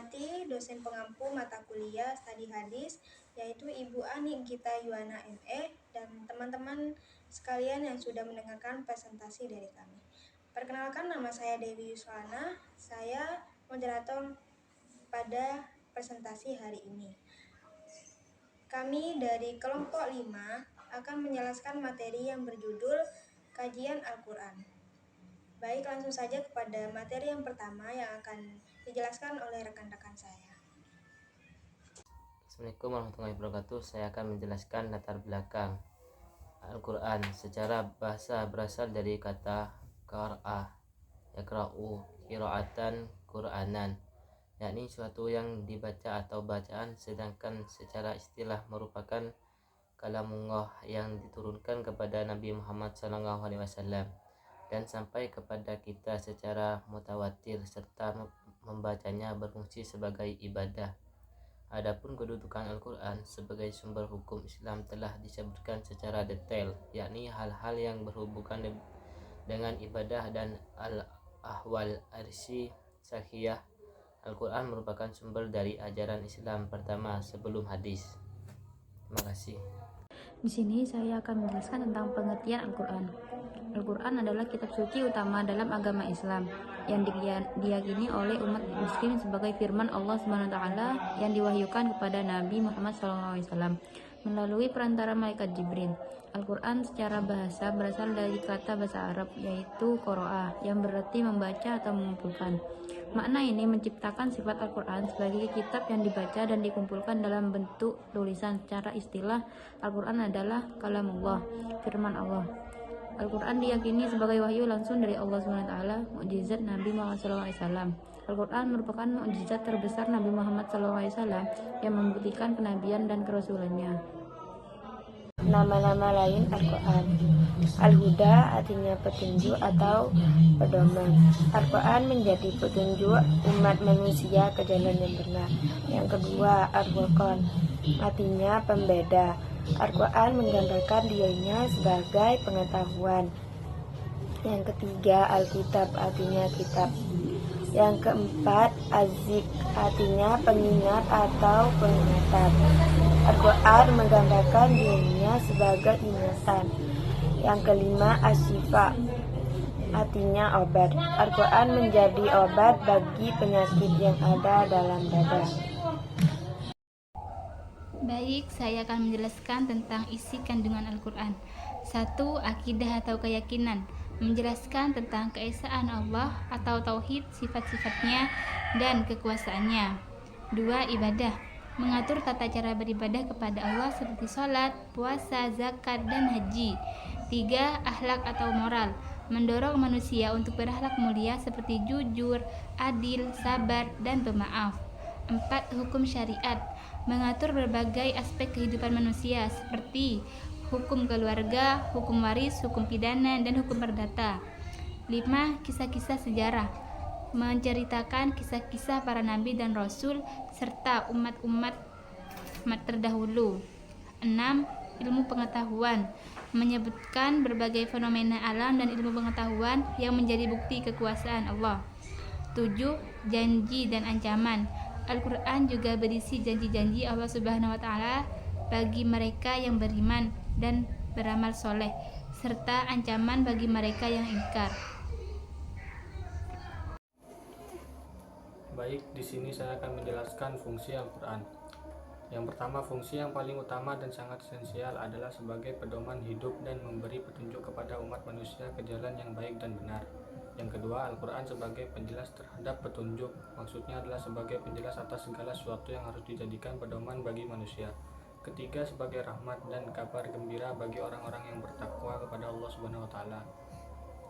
hormati dosen pengampu mata kuliah studi hadis, yaitu Ibu Ani Gita Yuwana ME, dan teman-teman sekalian yang sudah mendengarkan presentasi dari kami. Perkenalkan, nama saya Dewi Yuswana, saya moderator pada presentasi hari ini. Kami dari kelompok 5 akan menjelaskan materi yang berjudul Kajian Al-Quran. Baik, langsung saja kepada materi yang pertama yang akan dijelaskan oleh rekan-rekan saya. Assalamualaikum warahmatullahi wabarakatuh. Saya akan menjelaskan latar belakang Al-Quran. Secara bahasa berasal dari kata qara'a, yaqra'u, qira'atan, Qur'anan, yakni suatu yang dibaca atau bacaan, sedangkan secara istilah merupakan kalamullah yang diturunkan kepada Nabi Muhammad SAW dan sampai kepada kita secara mutawatir, serta membacanya berfungsi sebagai ibadah. Adapun kedudukan Al-Quran sebagai sumber hukum Islam telah disebutkan secara detail, yakni hal-hal yang berhubungan dengan ibadah dan al-ahwal arsi sahihah. Al-Quran merupakan sumber dari ajaran Islam pertama sebelum hadis. Terima kasih. Di sini saya akan menjelaskan tentang pengertian Al-Quran. Al-Quran adalah kitab suci utama dalam agama Islam yang diyakini oleh umat muslim sebagai firman Allah SWT yang diwahyukan kepada Nabi Muhammad SAW melalui perantara malaikat Jibril. Al-Quran secara bahasa berasal dari kata bahasa Arab yaitu qoro'ah yang berarti membaca atau mengumpulkan. Makna ini menciptakan sifat Al-Quran sebagai kitab yang dibaca dan dikumpulkan dalam bentuk tulisan. Secara istilah, Al-Quran adalah kalamullah, firman Allah. Al-Quran diyakini sebagai wahyu langsung dari Allah SWT, mukjizat Nabi Muhammad SAW. Al-Quran merupakan mukjizat terbesar Nabi Muhammad SAW yang membuktikan kenabian dan kerasulannya. Nama-nama lain Al-Quran. Al-Huda artinya petunjuk atau pedoman. Al-Quran menjadi petunjuk umat manusia ke jalan yang benar. Yang kedua, Al-Furqan artinya pembeda. Al-Quran menggambarkan dirinya sebagai pengetahuan. Yang ketiga, Alkitab artinya kitab. Yang keempat, Az-Zik artinya pengingat atau peringatan. Al-Quran menggambarkan dirinya sebagai ingatan. Yang kelima, Asyifa artinya obat. Al-Quran menjadi obat bagi penyakit yang ada dalam dada. Baik, saya akan menjelaskan tentang isi kandungan Al-Quran. 1. Akidah atau keyakinan, menjelaskan tentang keesaan Allah atau tauhid, sifat-sifatnya dan kekuasaannya. 2. Ibadah, mengatur tata cara beribadah kepada Allah seperti sholat, puasa, zakat, dan haji. 3. Akhlak atau moral, mendorong manusia untuk berakhlak mulia seperti jujur, adil, sabar, dan pemaaf. 4. Hukum syariat, mengatur berbagai aspek kehidupan manusia seperti hukum keluarga, hukum waris, hukum pidana, dan hukum perdata. 5. Kisah-kisah sejarah, menceritakan kisah-kisah para nabi dan rasul serta umat-umat terdahulu. 6. Ilmu pengetahuan, menyebutkan berbagai fenomena alam dan ilmu pengetahuan yang menjadi bukti kekuasaan Allah. 7. Janji dan ancaman, Al-Quran juga berisi janji-janji Allah Subhanahu wa Ta'ala bagi mereka yang beriman dan beramal soleh, serta ancaman bagi mereka yang ingkar. Baik, di sini saya akan menjelaskan fungsi Al-Quran. Yang pertama, fungsi yang paling utama dan sangat esensial adalah sebagai pedoman hidup dan memberi petunjuk kepada umat manusia ke jalan yang baik dan benar. Yang kedua, Al-Quran sebagai penjelas terhadap petunjuk, maksudnya adalah sebagai penjelas atas segala sesuatu yang harus dijadikan pedoman bagi manusia. Ketiga, sebagai rahmat dan kabar gembira bagi orang-orang yang bertakwa kepada Allah Subhanahu wa Ta'ala.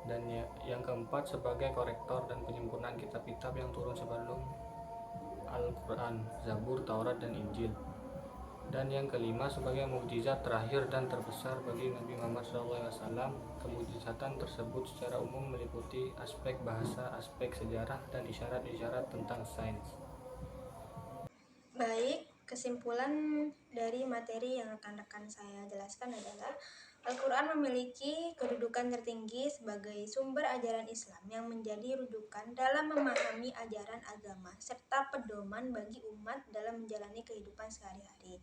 Dan yang keempat, sebagai korektor dan penyempurnaan kitab-kitab yang turun sebelum Al-Quran, Zabur, Taurat, dan Injil. Dan yang kelima, sebagai mukjizat terakhir dan terbesar bagi Nabi Muhammad SAW. Kemukjizatan tersebut secara umum meliputi aspek bahasa, aspek sejarah, dan isyarat-isyarat tentang sains. Baik, kesimpulan dari materi yang rekan-rekan saya jelaskan adalah Al-Quran memiliki kedudukan tertinggi sebagai sumber ajaran Islam yang menjadi rujukan dalam memahami ajaran agama serta pedoman bagi umat dalam menjalani kehidupan sehari-hari.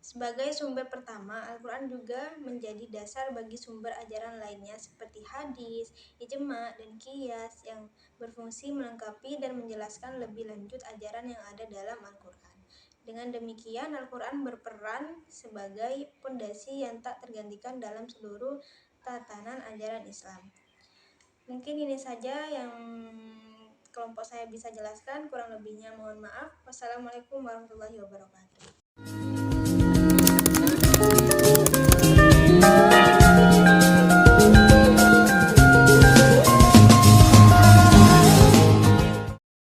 Sebagai sumber pertama, Al-Quran juga menjadi dasar bagi sumber ajaran lainnya seperti hadis, ijma, dan qiyas yang berfungsi melengkapi dan menjelaskan lebih lanjut ajaran yang ada dalam Al-Quran. Dengan demikian, Al-Quran berperan sebagai pondasi yang tak tergantikan dalam seluruh tatanan ajaran Islam. Mungkin ini saja yang kelompok saya bisa jelaskan, kurang lebihnya mohon maaf. Wassalamualaikum warahmatullahi wabarakatuh.